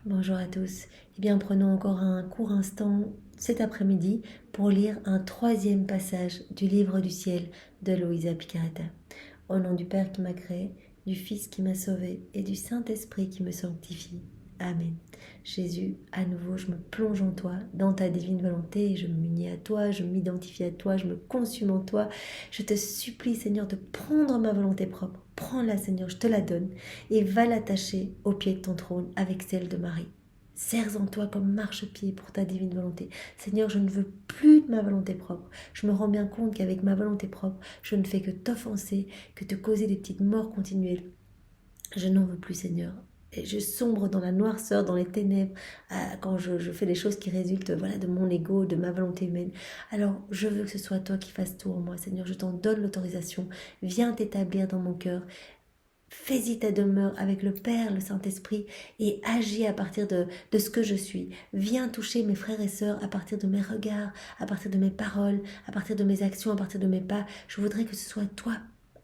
Bonjour à tous. Eh bien, prenons encore un court instant cet après-midi pour lire un troisième passage du livre du ciel de Louisa Picaretta. Au nom du Père qui m'a créé, du Fils qui m'a sauvé et du Saint-Esprit qui me sanctifie. Amen. Jésus, à nouveau, je me plonge en toi, dans ta divine volonté, et je m'unis à toi, je m'identifie à toi, je me consume en toi. Je te supplie, Seigneur, de prendre ma volonté propre. Prends-la, Seigneur, je te la donne, et va l'attacher au pied de ton trône avec celle de Marie. Serre en toi comme marchepied pour ta divine volonté. Seigneur, je ne veux plus de ma volonté propre. Je me rends bien compte qu'avec ma volonté propre, je ne fais que t'offenser, que te causer des petites morts continuelles. Je n'en veux plus, Seigneur. Et je sombre dans la noirceur, dans les ténèbres, quand je fais des choses qui résultent de mon ego, de ma volonté humaine. Alors, je veux que ce soit toi qui fasses tout en moi, Seigneur. Je t'en donne l'autorisation. Viens t'établir dans mon cœur. Fais-y ta demeure avec le Père, le Saint-Esprit, et agis à partir de ce que je suis. Viens toucher mes frères et sœurs à partir de mes regards, à partir de mes paroles, à partir de mes actions, à partir de mes pas. Je voudrais que ce soit toi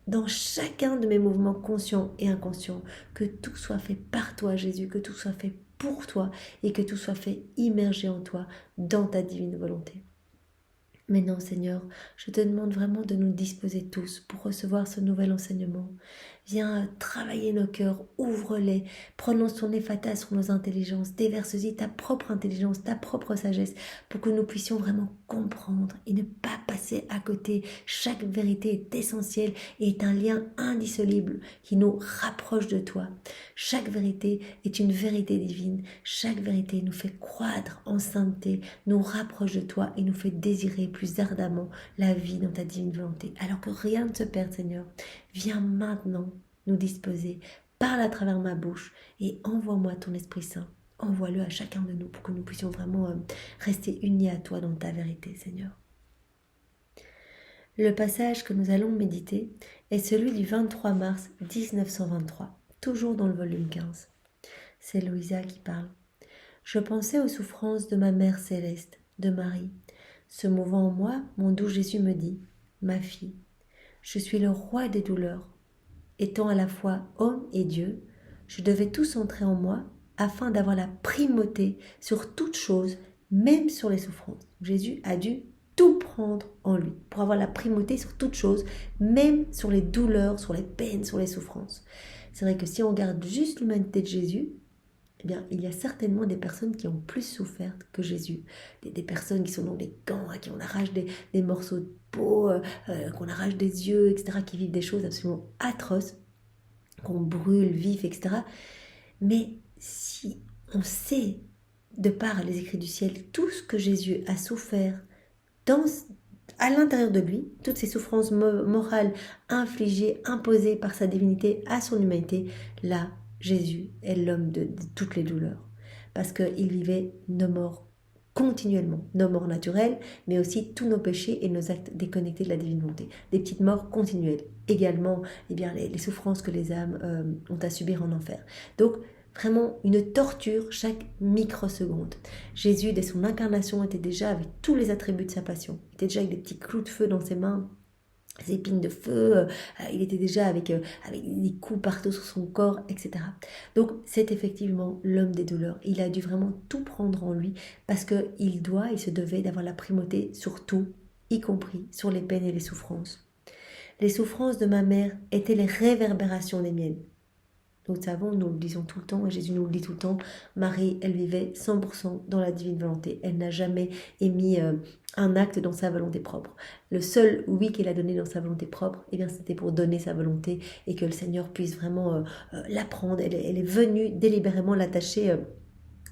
dans chacun de mes mouvements conscients et inconscients, que tout soit fait par toi, Jésus, que tout soit fait pour toi et que tout soit fait immergé en toi, dans ta divine volonté. Mais non, Seigneur, je te demande vraiment de nous disposer tous pour recevoir ce nouvel enseignement. Viens travailler nos cœurs, ouvre-les, prononce ton ephata sur nos intelligences, déverse-y ta propre intelligence, ta propre sagesse, pour que nous puissions vraiment comprendre et ne pas passer à côté. Chaque vérité est essentielle et est un lien indissoluble qui nous rapproche de toi. Chaque vérité est une vérité divine. Chaque vérité nous fait croître en sainteté, nous rapproche de toi et nous fait désirer plus ardemment la vie dans ta divine volonté. Alors que rien ne se perd, Seigneur, viens maintenant nous disposer, parle à travers ma bouche et envoie-moi ton Esprit Saint. Envoie-le à chacun de nous pour que nous puissions vraiment rester unis à toi dans ta vérité, Seigneur. Le passage que nous allons méditer est celui du 23 mars 1923, toujours dans le volume 15. C'est Louisa qui parle. Je pensais aux souffrances de ma mère céleste, de Marie. Se mouvant en moi, mon doux Jésus me dit, « Ma fille, je suis le roi des douleurs. Étant à la fois homme et Dieu, je devais tout centrer en moi afin d'avoir la primauté sur toute chose, même sur les souffrances. » Jésus a dû tout prendre en lui pour avoir la primauté sur toute chose, même sur les douleurs, sur les peines, sur les souffrances. C'est vrai que si on regarde juste l'humanité de Jésus, eh bien, il y a certainement des personnes qui ont plus souffert que Jésus. Des personnes qui sont dans des gants, à qui on arrache des morceaux de peau, qu'on arrache des yeux, etc., qui vivent des choses absolument atroces, qu'on brûle vif, etc. Mais si on sait, de par les écrits du ciel, tout ce que Jésus a souffert à l'intérieur de lui, toutes ces souffrances morales infligées, imposées par sa divinité à son humanité, là, Jésus est l'homme de toutes les douleurs. Parce qu'il vivait nos morts continuellement, nos morts naturelles, mais aussi tous nos péchés et nos actes déconnectés de la divine volonté. Des petites morts continuelles. Également, eh bien, les souffrances que les âmes ont à subir en enfer. Donc, vraiment une torture chaque microseconde. Jésus, dès son incarnation, était déjà avec tous les attributs de sa passion. Il était déjà avec des petits clous de feu dans ses mains, des épines de feu, il était déjà avec des coups partout sur son corps, etc. Donc c'est effectivement l'homme des douleurs. Il a dû vraiment tout prendre en lui parce qu'il se devait d'avoir la primauté sur tout, y compris sur les peines et les souffrances. Les souffrances de ma mère étaient les réverbérations des miennes. Nous le savons, nous le disons tout le temps, et Jésus nous le dit tout le temps, Marie, elle vivait 100% dans la divine volonté. Elle n'a jamais émis un acte dans sa volonté propre. Le seul oui qu'elle a donné dans sa volonté propre, eh bien, c'était pour donner sa volonté et que le Seigneur puisse vraiment l'apprendre. Elle est venue délibérément l'attacher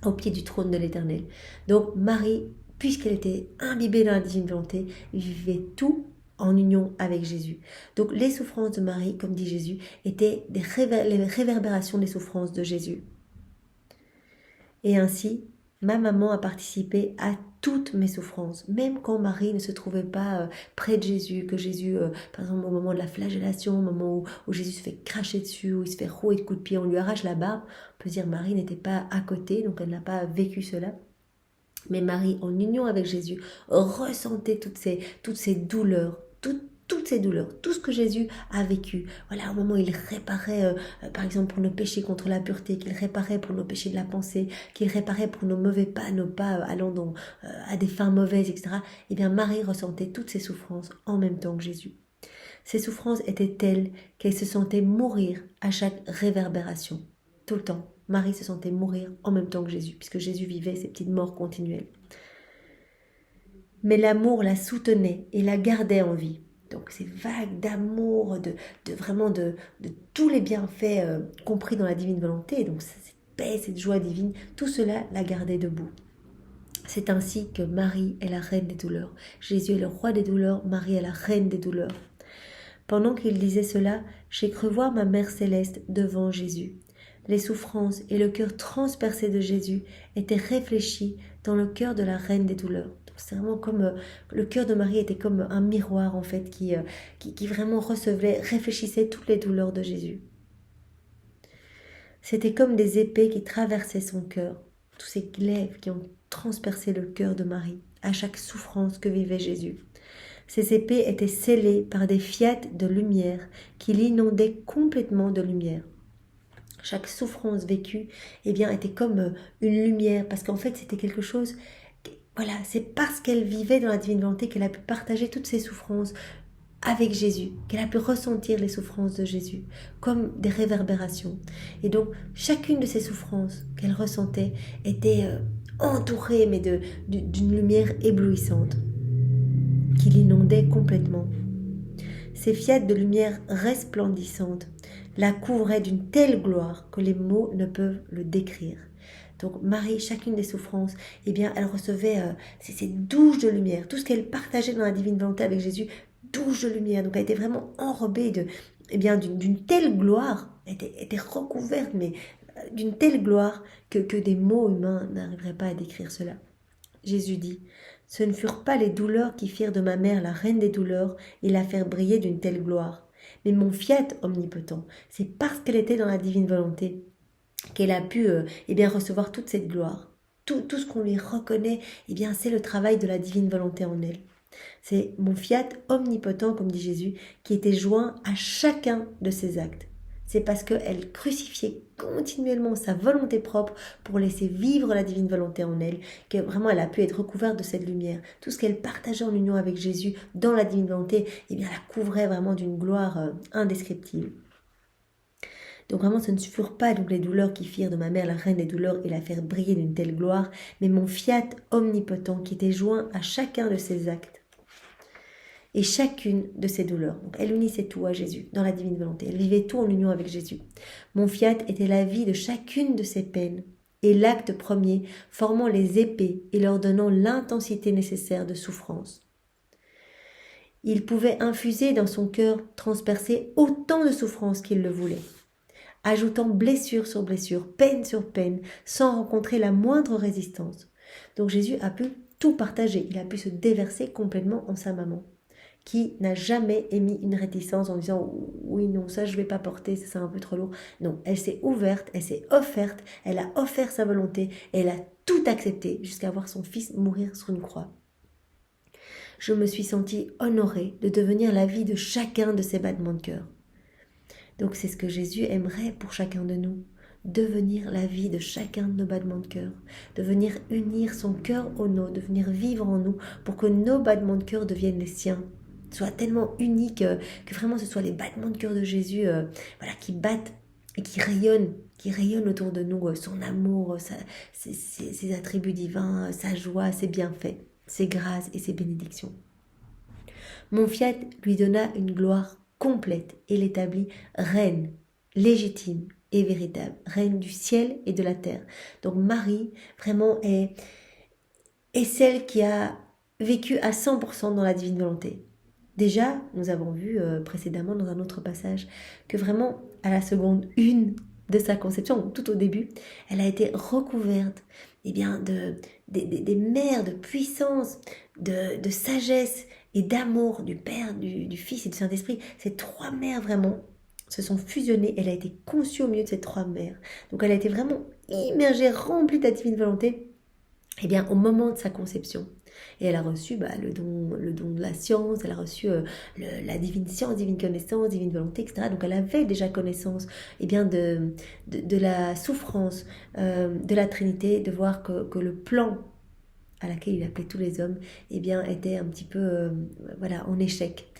au pied du trône de l'Éternel. Donc Marie, puisqu'elle était imbibée dans la divine volonté, vivait tout en union avec Jésus. Donc les souffrances de Marie, comme dit Jésus, étaient les réverbérations des souffrances de Jésus. Et ainsi, ma maman a participé à toutes mes souffrances, même quand Marie ne se trouvait pas près de Jésus, que Jésus, par exemple au moment de la flagellation, au moment où Jésus se fait cracher dessus, où il se fait rouer de coups de pied, on lui arrache la barbe, on peut dire Marie n'était pas à côté, donc elle n'a pas vécu cela. Mais Marie, en union avec Jésus, ressentait toutes ces douleurs, toutes ces douleurs, tout ce que Jésus a vécu. Voilà, au moment où il réparait, par exemple, pour nos péchés contre la pureté, qu'il réparait pour nos péchés de la pensée, qu'il réparait pour nos mauvais pas, nos pas allant à des fins mauvaises, etc. Eh bien, Marie ressentait toutes ces souffrances en même temps que Jésus. Ces souffrances étaient telles qu'elle se sentait mourir à chaque réverbération. Tout le temps, Marie se sentait mourir en même temps que Jésus, puisque Jésus vivait ces petites morts continuelles. Mais l'amour la soutenait et la gardait en vie. Donc ces vagues d'amour, de tous les bienfaits compris dans la divine volonté, donc cette paix, cette joie divine, tout cela la gardait debout. C'est ainsi que Marie est la reine des douleurs. Jésus est le roi des douleurs, Marie est la reine des douleurs. Pendant qu'il disait cela, j'ai cru voir ma mère céleste devant Jésus. Les souffrances et le cœur transpercé de Jésus étaient réfléchis dans le cœur de la reine des douleurs. C'est vraiment comme le cœur de Marie était comme un miroir en fait qui vraiment réfléchissait toutes les douleurs de Jésus. C'était comme des épées qui traversaient son cœur, tous ces glaives qui ont transpercé le cœur de Marie à chaque souffrance que vivait Jésus. Ces épées étaient scellées par des fiates de lumière qui l'inondaient complètement de lumière. Chaque souffrance vécue, était comme une lumière, parce qu'en fait, c'était quelque chose... Voilà, c'est parce qu'elle vivait dans la divine volonté qu'elle a pu partager toutes ses souffrances avec Jésus, qu'elle a pu ressentir les souffrances de Jésus, comme des réverbérations. Et donc, chacune de ces souffrances qu'elle ressentait était entourée, mais d'une lumière éblouissante, qui l'inondait complètement. Ces fiates de lumière resplendissante la couvraient d'une telle gloire que les mots ne peuvent le décrire. Donc Marie, chacune des souffrances, elle recevait ces douches de lumière. Tout ce qu'elle partageait dans la divine volonté avec Jésus, douche de lumière. Donc elle était vraiment enrobée d'une telle gloire, elle était recouverte, mais d'une telle gloire que des mots humains n'arriveraient pas à décrire cela. Jésus dit, « Ce ne furent pas les douleurs qui firent de ma mère la reine des douleurs et la firent briller d'une telle gloire, mais mon fiat omnipotent, c'est parce qu'elle était dans la divine volonté qu'elle a pu recevoir toute cette gloire. Tout ce qu'on lui reconnaît, c'est le travail de la divine volonté en elle. C'est mon fiat omnipotent, comme dit Jésus, qui était joint à chacun de ses actes. C'est parce qu'elle crucifiait continuellement sa volonté propre pour laisser vivre la divine volonté en elle, que vraiment elle a pu être recouverte de cette lumière. Tout ce qu'elle partageait en union avec Jésus dans la divine volonté, la couvrait vraiment d'une gloire indescriptible. Donc vraiment, ce ne furent pas donc les douleurs qui firent de ma mère la reine des douleurs et la faire briller d'une telle gloire, mais mon fiat omnipotent qui était joint à chacun de ses actes et chacune de ses douleurs. Donc elle unissait tout à Jésus dans la divine volonté. Elle vivait tout en union avec Jésus. Mon fiat était la vie de chacune de ses peines et l'acte premier formant les épées et leur donnant l'intensité nécessaire de souffrance. Il pouvait infuser dans son cœur transpercé autant de souffrance qu'il le voulait, ajoutant blessure sur blessure, peine sur peine, sans rencontrer la moindre résistance. Donc Jésus a pu tout partager, il a pu se déverser complètement en sa maman, qui n'a jamais émis une réticence en disant « oui, non, ça je ne vais pas porter, ça c'est un peu trop lourd ». Non, elle s'est ouverte, elle s'est offerte, elle a offert sa volonté, elle a tout accepté jusqu'à voir son fils mourir sur une croix. Je me suis sentie honorée de devenir la vie de chacun de ces battements de cœur. Donc c'est ce que Jésus aimerait pour chacun de nous, devenir la vie de chacun de nos battements de cœur, de venir unir son cœur au nôtre, de venir vivre en nous pour que nos battements de cœur deviennent les siens, soient tellement uniques que vraiment ce soit les battements de cœur de Jésus qui battent et qui rayonnent autour de nous, son amour, ses attributs divins, sa joie, ses bienfaits, ses grâces et ses bénédictions. Mon fiat lui donna une gloire complète et l'établit reine, légitime et véritable, reine du ciel et de la terre. Donc Marie, vraiment, est celle qui a vécu à 100% dans la divine volonté. Déjà, nous avons vu précédemment dans un autre passage que vraiment, à la seconde 1 de sa conception, tout au début, elle a été recouverte des mers de puissance, de sagesse et d'amour du Père, du Fils et du Saint-Esprit. Ces 3 mers vraiment se sont fusionnées. Elle a été conçue au milieu de ces 3 mers. Donc elle a été vraiment immergée, remplie de la divine volonté. eh bien, au moment de sa conception. Et elle a reçu le don de la science, elle a reçu la divine science, divine connaissance, divine volonté, etc. Donc elle avait déjà connaissance de la souffrance de la Trinité, de voir que le plan à laquelle il appelait tous les hommes, eh bien, était un petit peu en échec.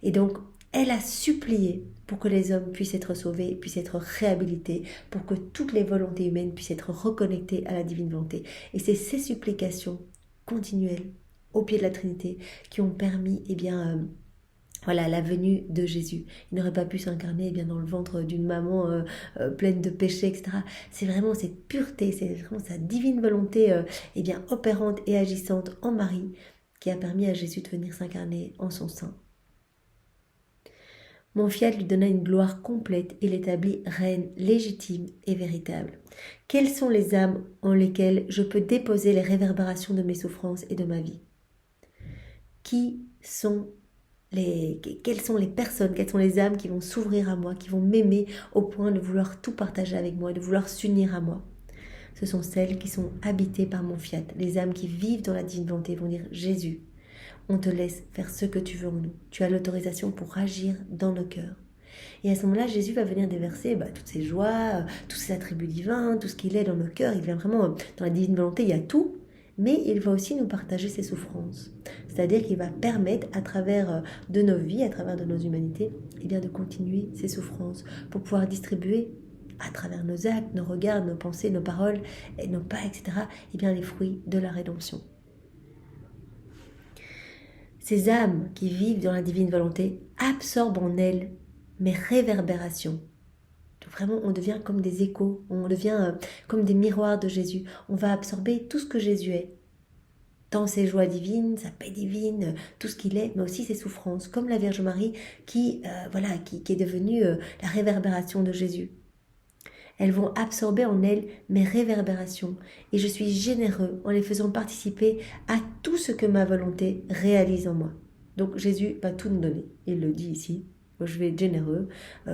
Et donc, elle a supplié pour que les hommes puissent être sauvés, puissent être réhabilités, pour que toutes les volontés humaines puissent être reconnectées à la divine volonté. Et c'est ces supplications continuelles au pied de la Trinité qui ont permis la venue de Jésus. Il n'aurait pas pu s'incarner dans le ventre d'une maman pleine de péchés, etc. C'est vraiment cette pureté, c'est vraiment sa divine volonté opérante et agissante en Marie qui a permis à Jésus de venir s'incarner en son sein. Mon fiat lui donna une gloire complète et l'établit reine légitime et véritable. Quelles sont les âmes en lesquelles je peux déposer les réverbérations de mes souffrances et de ma vie? Quelles sont les personnes, quelles sont les âmes qui vont s'ouvrir à moi, qui vont m'aimer au point de vouloir tout partager avec moi, de vouloir s'unir à moi? Ce sont celles qui sont habitées par mon fiat. Les âmes qui vivent dans la divine volonté vont dire: Jésus, on te laisse faire ce que tu veux en nous. Tu as l'autorisation pour agir dans nos cœurs. Et à ce moment-là, Jésus va venir déverser toutes ses joies, tous ses attributs divins, tout ce qu'il est dans nos cœurs. Il vient vraiment, dans la divine volonté, il y a tout, mais il va aussi nous partager ses souffrances. C'est-à-dire qu'il va permettre, à travers de nos vies, à travers de nos humanités, de continuer ces souffrances pour pouvoir distribuer à travers nos actes, nos regards, nos pensées, nos paroles, et nos pas, etc., les fruits de la rédemption. Ces âmes qui vivent dans la divine volonté absorbent en elles mes réverbérations. Donc vraiment, on devient comme des échos, on devient comme des miroirs de Jésus. On va absorber tout ce que Jésus est, tant ses joies divines, sa paix divine, tout ce qu'il est, mais aussi ses souffrances, comme la Vierge Marie qui est devenue la réverbération de Jésus. Elles vont absorber en elles mes réverbérations et je suis généreux en les faisant participer à tout ce que ma volonté réalise en moi. Donc Jésus va tout nous donner. Il le dit ici. Je vais être généreux,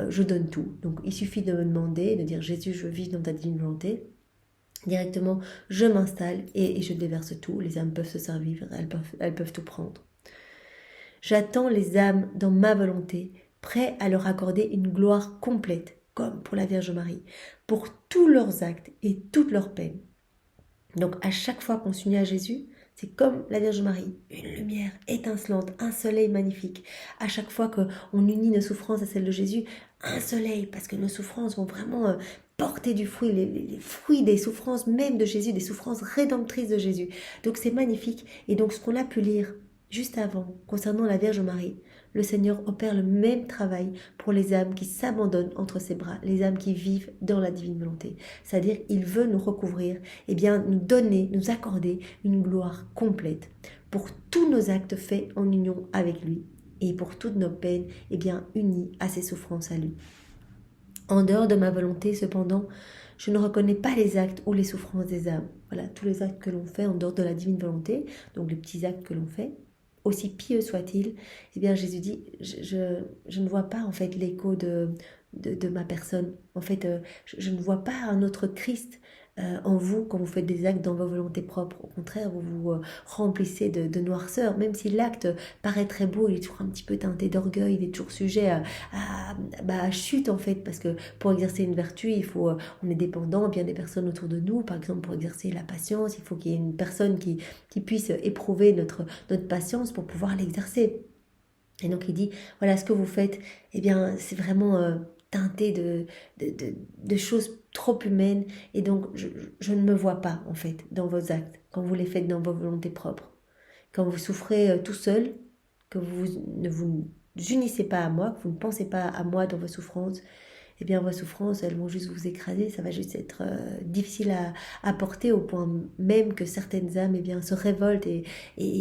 je donne tout. Donc il suffit de me demander, de dire: Jésus, je vis dans ta divine volonté. Directement, je m'installe et je déverse tout. Les âmes peuvent se servir, elles peuvent tout prendre. J'attends les âmes dans ma volonté, prêts à leur accorder une gloire complète, comme pour la Vierge Marie, pour tous leurs actes et toutes leurs peines. Donc à chaque fois qu'on s'unit à Jésus, c'est comme la Vierge Marie, une lumière étincelante, un soleil magnifique. À chaque fois qu'on unit nos souffrances à celles de Jésus, un soleil, parce que nos souffrances vont vraiment porter du fruit, les fruits des souffrances même de Jésus, des souffrances rédemptrices de Jésus. Donc c'est magnifique. Et donc ce qu'on a pu lire juste avant, concernant la Vierge Marie, le Seigneur opère le même travail pour les âmes qui s'abandonnent entre ses bras, les âmes qui vivent dans la divine volonté. C'est-à-dire, il veut nous recouvrir, nous donner, nous accorder une gloire complète pour tous nos actes faits en union avec lui et pour toutes nos peines, unies à ses souffrances à lui. En dehors de ma volonté, cependant, je ne reconnais pas les actes ou les souffrances des âmes. Voilà, tous les actes que l'on fait en dehors de la divine volonté, donc les petits actes que l'on fait, aussi pieux soit-il, Jésus dit, je ne vois pas en fait l'écho de ma personne. En fait, je ne vois pas un autre Christ en vous quand vous faites des actes dans vos volontés propres. Au contraire, vous vous remplissez de noirceur. Même si l'acte paraît très beau, il est toujours un petit peu teinté d'orgueil, il est toujours sujet à chute en fait, parce que pour exercer une vertu, il faut, on est dépendant bien des personnes autour de nous. Par exemple, pour exercer la patience, il faut qu'il y ait une personne qui puisse éprouver notre patience pour pouvoir l'exercer. Et donc il dit, voilà, ce que vous faites, c'est vraiment teinté de choses trop humaines, et donc je ne me vois pas en fait dans vos actes, quand vous les faites dans vos volontés propres. Quand vous souffrez tout seul, que vous ne vous unissez pas à moi, que vous ne pensez pas à moi dans vos souffrances, vos souffrances, elles vont juste vous écraser, ça va juste être difficile à porter, au point même que certaines âmes se révoltent et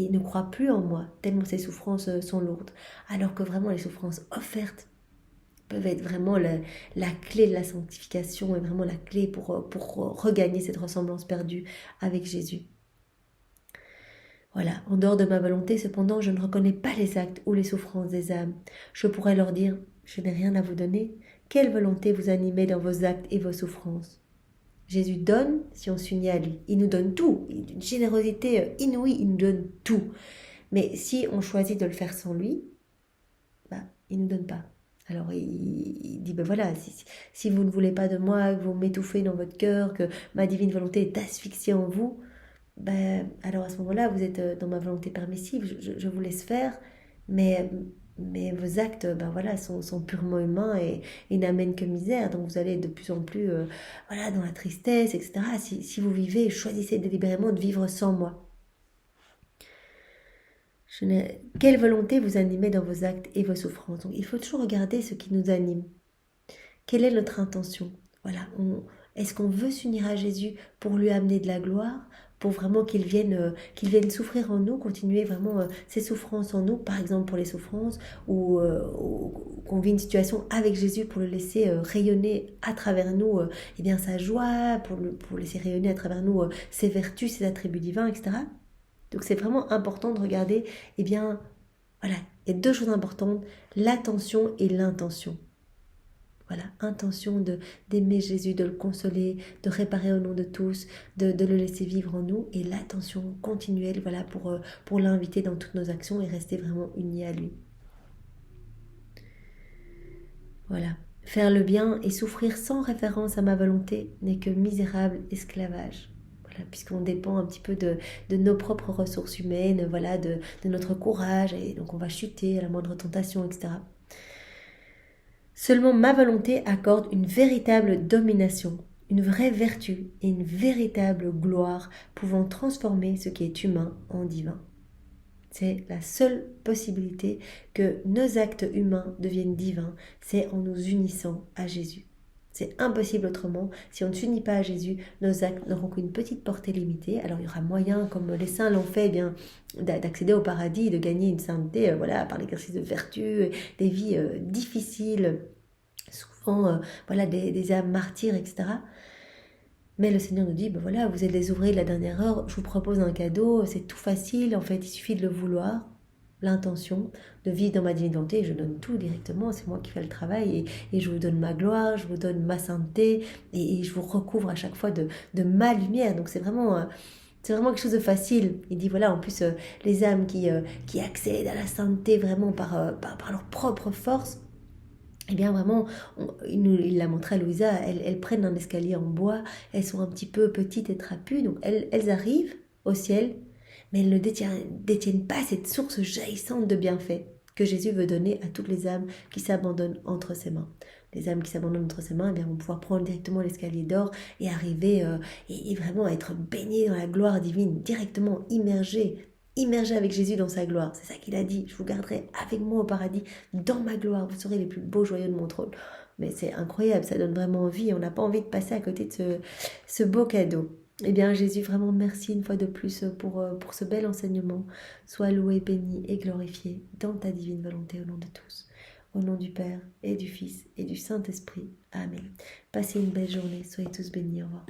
ne croient plus en moi, tellement ces souffrances sont lourdes. Alors que vraiment les souffrances offertes peuvent être vraiment la clé de la sanctification et vraiment la clé pour regagner cette ressemblance perdue avec Jésus. Voilà, en dehors de ma volonté, cependant, je ne reconnais pas les actes ou les souffrances des âmes. Je pourrais leur dire, je n'ai rien à vous donner. Quelle volonté vous animez dans vos actes et vos souffrances? Jésus donne si on s'unit à lui. Il nous donne tout, une générosité inouïe, il nous donne tout. Mais si on choisit de le faire sans lui, bah, il ne nous donne pas. Alors il dit, ben voilà, si vous ne voulez pas de moi, que vous m'étouffez dans votre cœur, que ma divine volonté est asphyxiée en vous, ben, alors à ce moment-là, vous êtes dans ma volonté permissive, je vous laisse faire, mais, mais vos actes ben voilà, sont purement humains et n'amènent que misère. Donc vous allez de plus en plus voilà, dans la tristesse, etc. Si vous vivez, choisissez délibérément de vivre sans moi. Quelle volonté vous animez dans vos actes et vos souffrances? Donc, il faut toujours regarder ce qui nous anime. Quelle est notre intention? Voilà, est-ce qu'on veut s'unir à Jésus pour lui amener de la gloire, pour vraiment qu'il vienne souffrir en nous, continuer vraiment ses souffrances en nous, par exemple pour les souffrances, ou qu'on vit une situation avec Jésus pour le laisser rayonner à travers nous eh bien, sa joie, pour laisser rayonner à travers nous ses vertus, ses attributs divins, etc. Donc c'est vraiment important de regarder, eh bien, voilà, il y a deux choses importantes, l'attention et l'intention. Voilà, intention d'aimer Jésus, de le consoler, de réparer au nom de tous, de le laisser vivre en nous, et l'attention continuelle, voilà, pour l'inviter dans toutes nos actions et rester vraiment unis à lui. Voilà, faire le bien et souffrir sans référence à ma volonté n'est que misérable esclavage. Puisqu'on dépend un petit peu de nos propres ressources humaines, voilà, de notre courage, et donc on va chuter à la moindre tentation, etc. Seulement ma volonté accorde une véritable domination, une vraie vertu et une véritable gloire pouvant transformer ce qui est humain en divin. C'est la seule possibilité que nos actes humains deviennent divins, c'est en nous unissant à Jésus. C'est impossible autrement. Si on ne s'unit pas à Jésus, nos actes n'auront qu'une petite portée limitée. Alors il y aura moyen, comme les saints l'ont fait, eh bien, d'accéder au paradis, de gagner une sainteté voilà, par l'exercice de vertu, des vies difficiles, souvent voilà, des âmes martyrs, etc. Mais le Seigneur nous dit, ben voilà, vous êtes les ouvriers de la dernière heure, je vous propose un cadeau, c'est tout facile, en fait, il suffit de le vouloir, l'intention, de vivre dans ma divine volonté, je donne tout directement, c'est moi qui fais le travail, et je vous donne ma gloire, je vous donne ma sainteté, et je vous recouvre à chaque fois de ma lumière, donc c'est vraiment quelque chose de facile. Il dit, voilà, en plus, les âmes qui accèdent à la sainteté vraiment par leur propre force, eh bien vraiment, il l'a montré à Louisa, elles prennent un escalier en bois, elles sont un petit peu petites et trapues, donc elles arrivent au ciel, mais elles ne détiennent pas cette source jaillissante de bienfaits que Jésus veut donner à toutes les âmes qui s'abandonnent entre ses mains. Les âmes qui s'abandonnent entre ses mains, eh bien, vont pouvoir prendre directement l'escalier d'or et arriver et vraiment être baignées dans la gloire divine, directement immergées avec Jésus dans sa gloire. C'est ça qu'il a dit. Je vous garderai avec moi au paradis, dans ma gloire. Vous serez les plus beaux joyaux de mon trône. Mais c'est incroyable, ça donne vraiment envie. On n'a pas envie de passer à côté de ce beau cadeau. Eh bien, Jésus, vraiment merci une fois de plus pour ce bel enseignement. Sois loué, béni et glorifié dans ta divine volonté au nom de tous. Au nom du Père et du Fils et du Saint-Esprit. Amen. Passez une belle journée. Soyez tous bénis. Au revoir.